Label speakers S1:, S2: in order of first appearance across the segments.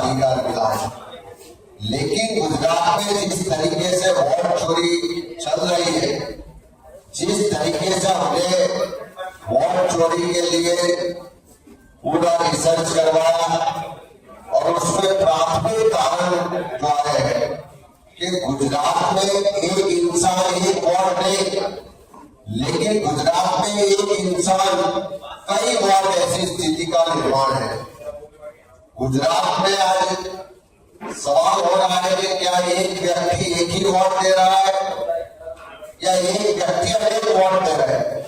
S1: मताधिकार मिला है। लेकिन गुजरात में जिस तरीके से वोट चोरी चल रही है, जिस तरीके से हमने वोट चोरी के लिए पूरा रिसर्च करवाया और उसमें प्राथमिक कारण जो है कि गुजरात में एक इंसान एक वोट नहीं, लेकिन गुजरात में एक इंसान कई वोट ऐसी स्थिति का निर्माण है। गुजरात में आज सवाल हो रहा है कि क्या एक व्यक्ति एक ही वोट दे रहा है या एक व्यक्ति अनेक वोट दे रहा है।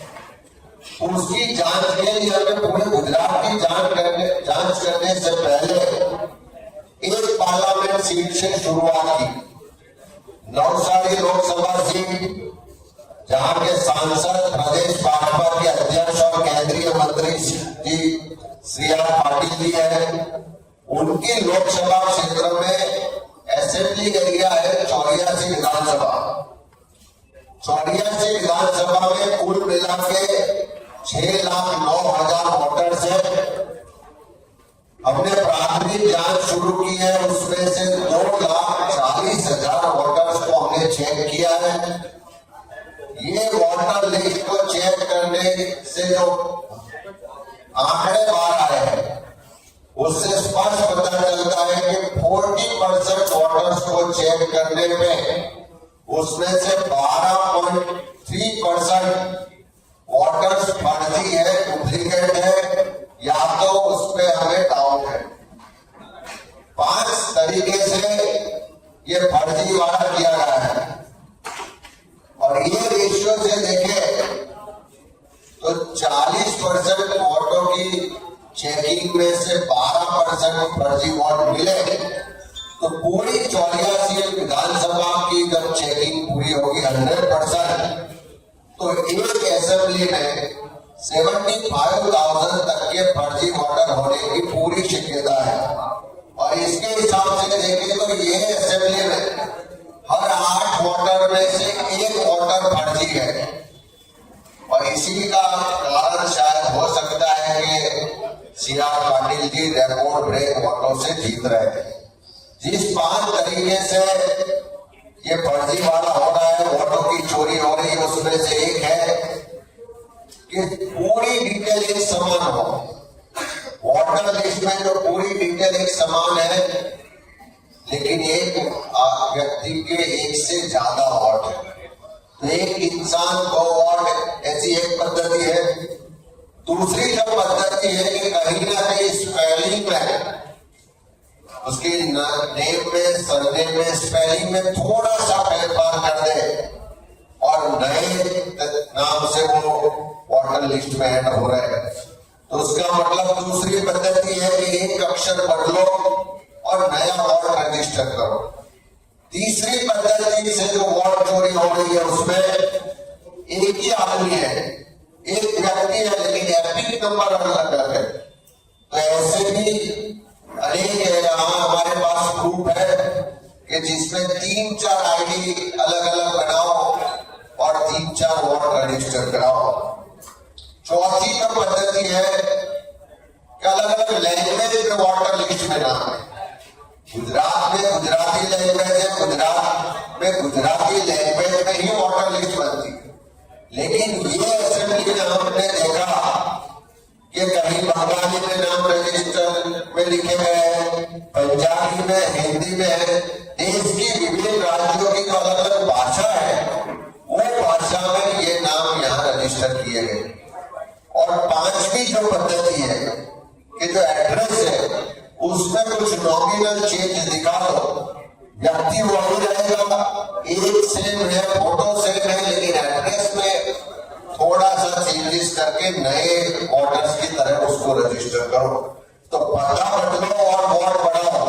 S1: उसकी जांच के लिए हमें पूरे गुजरात की जांच करने से पहले एक पार्लियामेंट सीट से शुरुआत की। नवसारी लोकसभा सीट, जहां के सांसद प्रदेश भाजपा के अध्यक्ष और केंद्रीय मंत्री जी श्री आर पाटिल जी है, उनकी लोकसभा क्षेत्र में असेंबली एरिया है 84 विधानसभा। 84 विधानसभा में कुल मिला के 6,09,000 वोटर्स है। हमने प्राथमिक जांच शुरू की है, उसमें से 2,40,000 वोटर्स को हमने चेक किया है। ये वोटर लिस्ट को चेक करने से जो आंकड़े बाहर आए हैं, उससे स्पष्ट पता चलता है कि 40% वोटर्स को चेक करने में उसमें से 12.3% वोटर्स फर्जी है, डुप्लीकेट है, या तो उसमें हमें डाउट है। 5 तरीके से ये फर्जी वाला किया गया है। और ये रेशियो से देखें तो 40% वोटों की चेकिंग में से 12% फर्जी वोट मिले, तो पूरी 84 विधानसभा की जब चेकिंग पूरी होगी 100%, तो एक असेंबली में 75,000 तक के फर्जी वोटर होने की पूरी शक्यता है। और इसके हिसाब से देखें तो ये असेंबली में हर 8 वोटर में से 1 वोटर फर्जी है। और इसी का कारण शायद हो सकता है कि C R Patil ji record break वोटों से जीत रहे हैं। जिस 5 तरीके से ये फर्जी वाला हो रहा है, वोटों की चोरी हो रही है, उसमें से एक है कि पूरी डिटेल एक समान हो। वोटर लिस्ट में जो पूरी डिटेल एक समान है, लेकिन एक व्यक्ति के एक से ज्यादा वोट है, तो एक इंसान 2 वोट, ऐसी एक पद्धति है। दूसरी जो पद्धति है कि कहीं ना कहीं स्पेलिंग में, उसकी नेम में, सरनेम में, स्पेलिंग में थोड़ा सा फेरफार कर दे और नए नाम से वो वोटर लिस्ट में ऐड हो रहे हैं, तो उसका मतलब दूसरी पद्धति है कि एक अक्षर बदलो और नया वोट रजिस्टर करो। तीसरी पद्धति से जो वोट चोरी हो रही है, उसमें एक ही आदमी है, एक व्यक्ति है, लेकिन एपिक नंबर अलग अलग है। तो ऐसे भी अनेक है। यहाँ हमारे पास प्रूफ है कि जिसमें 3-4 आईडी अलग अलग बनाओ और 3-4 वोट रजिस्टर कराओ। चौथी जो पद्धति है कि अलग अलग लैंग्वेज में वोटर लिस्ट में नाम है। गुजरात में गुजराती लैंग्वेज है, गुजरात में गुजराती लैंग्वेज में ही वोटर लिस्ट बनती है। लेकिन ये असेंबली में हमने देखा कि कहीं बंगाली में नाम रजिस्टर में लिखे गए हैं, पंजाबी में, हिंदी में है। देश की विभिन्न राज्यों की जो अलग अलग भाषा है, वो भाषा में ये नाम यहाँ रजिस्टर किए गए। और 5वीं जो पद्धति है कि जो एड्रेस है उसमें कुछ नॉमिनल चेंज दिखा दो, व्यक्ति वही रहेगा, एक सेम है, फोटो सेम है, लेकिन एड्रेस में थोड़ा सा चेंजेस करके नए वोटर्स की तरह उसको रजिस्टर करो। तो पता बदलो और वोट बढ़ाओ,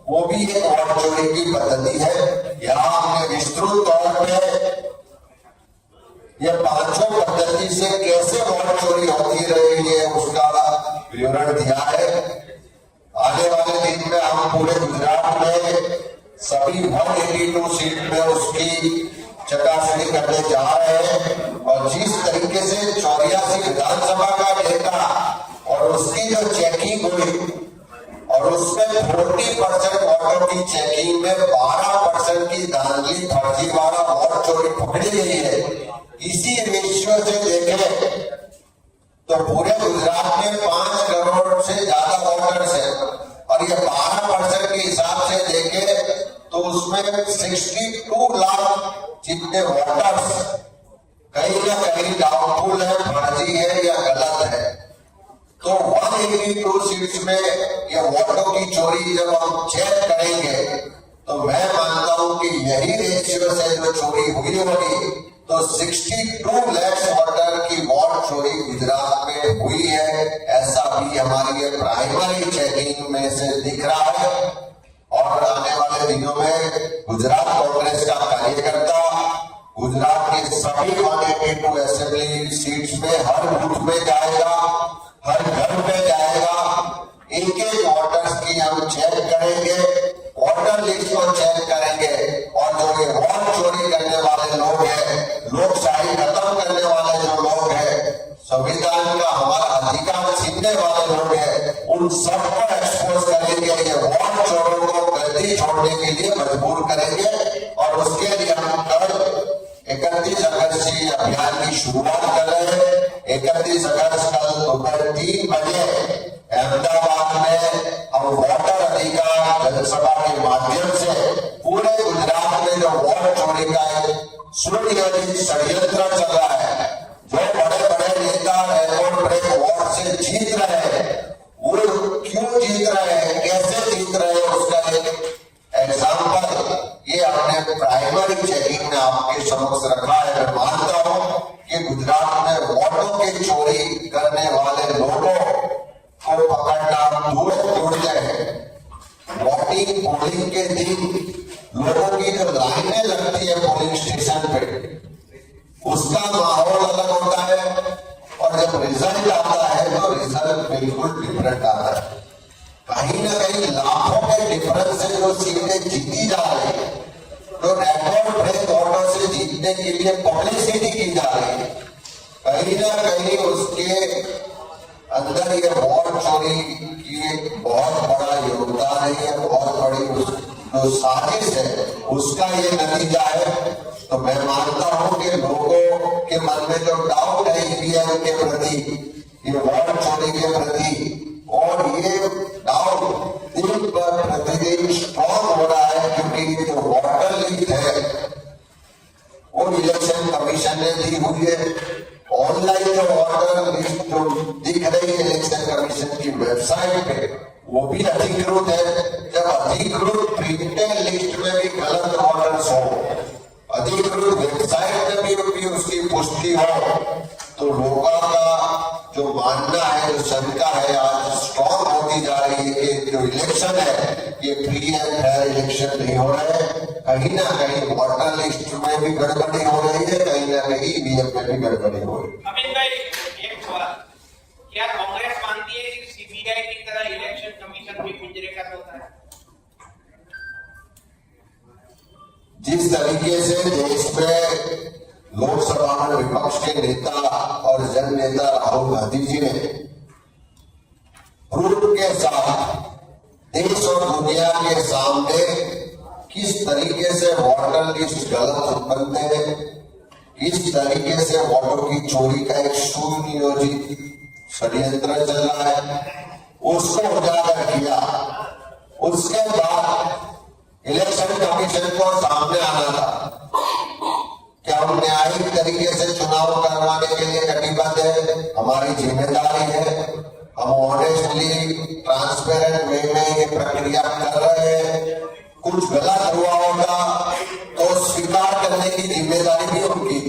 S1: वो भी एक वोट चोरी की पद्धति है। यहाँ हमने विस्तृत तौर पे ये 5 पद्धति से कैसे वोट चोरी होती रही है उसका विवरण दिया है। आने वाले दिन में हम पूरे गुजरात में सभी 182 सीट में उसकी चकासनी करने जा रहे हैं। और जिस तरीके से 84 विधानसभा का डेटा और उसकी जो चेकिंग हुई और उसमें 40% वोटों की चेकिंग में 12% की धांधली फर्जीवाड़ा वोट चोरी पकड़ी गई है। इसी रेशियो से देखें तो पूरे गुजरात में 5 करोड़ से ज्यादा वोटर्स है और ये 12% के हिसाब से देखें तो उसमें 62 लाख जितने वोटर्स कहीं ना कहीं डाउटफुल है, फर्जी है या गलत है। तो 182 सीट्स में ये वोटों की चोरी जब हम चेक करेंगे तो मैं मानता हूं कि यही रेशियो से जो चोरी हुई होगी तो 62 लाख वोटर की वोट चोरी गुजरात में हुई है। ऐसा भी हमारी ये प्राइमरी चेकिंग में से दिख रहा है। और आने वाले दिनों में गुजरात कांग्रेस का कार्यकर्ता गुजरात के सभी 182 असेंबली सीट्स में हर बूथ में जाएगा, हर घर में जाएगा, एक एक वोटर्स की हम चेक करेंगे, वोटर लिस्ट को चेक करेंगे और जो ये वोट चोरी करने वाले लोग हैं, लोकशाही खत्म करने वाले जो लोग हैं, संविधान का हमारा अधिकार छीनने वाले लोग हैं, उन सबको एक्सपोज करेंगे। ये वोट चोरों को गद्दी छोड़ने के लिए मजबूर करेंगे और उसके लिए हम कल 31 अगस्त से अभियान की शुरुआत कर रहे हैं। 31 अगस्त कल दोपहर 3 बजे अहमदाबाद में हम वोटर अधिकार जनसभा के माध्यम से पूरे गुजरात में जो वोट चोरी का सुनियोजित षड्यंत्र चल रहा है, जो बड़े बड़े नेता रिकॉर्ड ब्रेक वोट से जीत रहे हैं, वो क्यों जीत रहे हैं, कैसे जीत रहे हैं, उसका एक एग्जाम्पल ये हमने प्राइमरी चेकिंग में आपके समक्ष रखा है। मैं मानता हूं कि गुजरात में वोटों की चोरी करने वाले लोगों को पकड़ना दूर जाए। वोटिंग पोलिंग के दिन लोगों की जो लाइनें लगती है पोलिंग स्टेशन पे, उसका माहौल अलग होता है और जब रिजल्ट आता है तो रिजल्ट बिल्कुल डिफरेंट आता है। कहीं ना कहीं लाखों के डिफरेंस से जो सीटें जीती जा रही है, तो रिकॉर्ड ब्रेक वोटों से जीतने के लिए पब्लिसिटी की जा रही है, कहीं ना कहीं उसके अंदर ये वोट चोरी की एक बहुत बड़ा योगदान है, ये बहुत बड़ी जो साजिश है उसका ये नतीजा है। तो मैं मानता हूं कि लोगों के मन में जो डाउट है ईवीएम के प्रति, ये वोट चोरी के प्रति, और ये डाउट दिन पर प्रतिदिन स्ट्रॉन्ग हो रहा है, क्योंकि जो वोटर लिस्ट है वो इलेक्शन कमीशन ने दी हुई है। ऑनलाइन जो वोटर लिस्ट जो दिख रही है इलेक्शन कमीशन की वेबसाइट पे, वो भी अधिकृत है। जब अधिकृत प्रिंटेड लिस्ट में भी गलत वोटर्स हो, अधिकृत वेबसाइट में भी उसकी पुष्टि हो, तो लोगों का जो मानना है, जो शंका है, आज स्ट्रॉन्ग होती जा रही है कि जो इलेक्शन है ये फ्री एंड फेयर इलेक्शन नहीं हो रहा है। कहीं ना कहीं वोटर लिस्ट में भी गड़बड़ी हो रही है, कहीं ना कहीं ईवीएम में भी गड़बड़ी हो रही है।
S2: अमित भाई, एक सवाल, क्या कांग्रेस मानती है कि सीबीआई की तरह इलेक्शन कमीशन भी पिंजरे का होता है?
S1: जिस तरीके से देश में लोकसभा में विपक्ष के नेता और जन नेता राहुल गांधी जी ने प्रूफ के साथ देश और दुनिया के सामने किस तरीके से वोटर लिस्ट गलत उत्पन्न है, किस तरीके से वोटों की चोरी का एक सुनियोजित षड्यंत्र चल रहा है, उसको उजागर किया। उसके बाद इलेक्शन कमीशन को सामने आना था कि हम न्यायिक तरीके से चुनाव करवाने के लिए कटिबद्ध है, हमारी जिम्मेदारी है, हम ऑनेस्टली ट्रांसपेरेंट वे में ये प्रक्रिया कर रहे हैं। कुछ गलत हुआ होगा तो स्वीकार करने की जिम्मेदारी भी उनकी,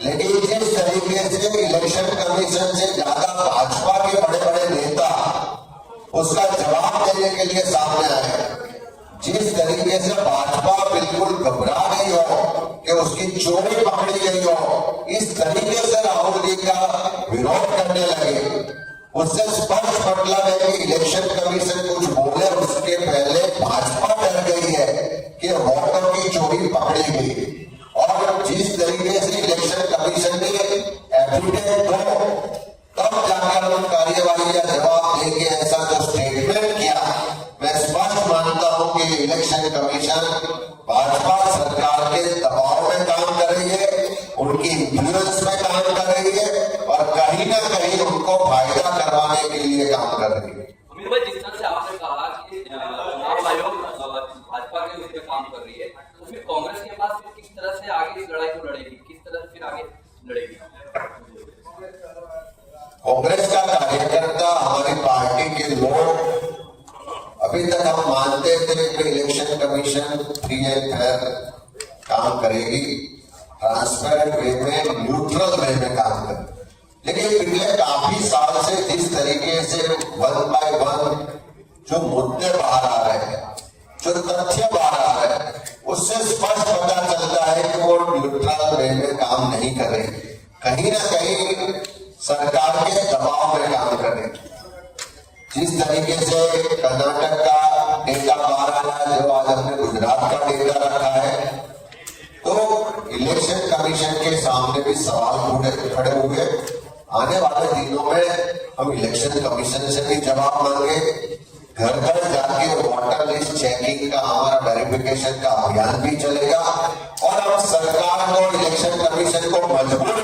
S1: लेकिन जिस तरीके से इलेक्शन कमीशन से ज्यादा भाजपा के बड़े बड़े नेता उसका जवाब देने के लिए सामने आए, जिस तरीके से भाजपा बिल्कुल घबरा गई हो कि उसकी चोरी पकड़ी गई हो, इस तरीके से राहुल जी का विरोध करने लगे, उससे स्पष्ट मतलब है कि इलेक्शन कमीशन कुछ बोले उसके पहले भाजपा डर गई है कि वोटों की चोरी पकड़ी गई। और जिस तरीके से इलेक्शन कमीशन ने एफिडेविट दो तब जाकर उन कार्यवाही या जवाब देके ऐसा जो स्टेटमेंट किया, कमीशन भाजपा सरकार के दबाव में काम कर रही है, उनकी इन्फ्लुएंस में काम कर रही है और कहीं ना कहीं उनको फायदा करवाने के लिए काम कर रही है।
S3: अमित भाई, जिस तरह से आपने कहा कि चुनाव आयोग भाजपा के विरुद्ध काम कर रही है, उसमें कांग्रेस के पास फिर किस तरह से आगे इस लड़ाई को लड़ेगी, किस तरह से फिर आगे लड़ेगी?
S1: कांग्रेस का कार्यकर्ता, हमारी पार्टी के लोग, अभी तक हम मानते थे कि election commission free and fair काम करेगी, ट्रांसपेरेंट वे में, न्यूट्रल वे में काम करेगी। लेकिन पिछले काफी साल से जिस तरीके से वन बाय वन जो मुद्दे बाहर आ रहे हैं, जो तथ्य बाहर आ रहे हैं, उससे स्पष्ट पता चलता है कि वो न्यूट्रल वे में काम नहीं कर रही, कहीं ना कहीं सरकार के दबाव में काम कर रही। जिस तरीके से कर्नाटक का डेटा बाहर आया, जो आज हमने गुजरात का डेटा रखा है, तो इलेक्शन कमीशन के सामने भी सवाल खड़े हुए। आने वाले दिनों में हम इलेक्शन कमीशन से भी जवाब मांगे, घर घर जाके वोटर लिस्ट चेकिंग का हमारा वेरिफिकेशन का अभियान भी चलेगा और हम सरकार को, इलेक्शन कमीशन को मजबूर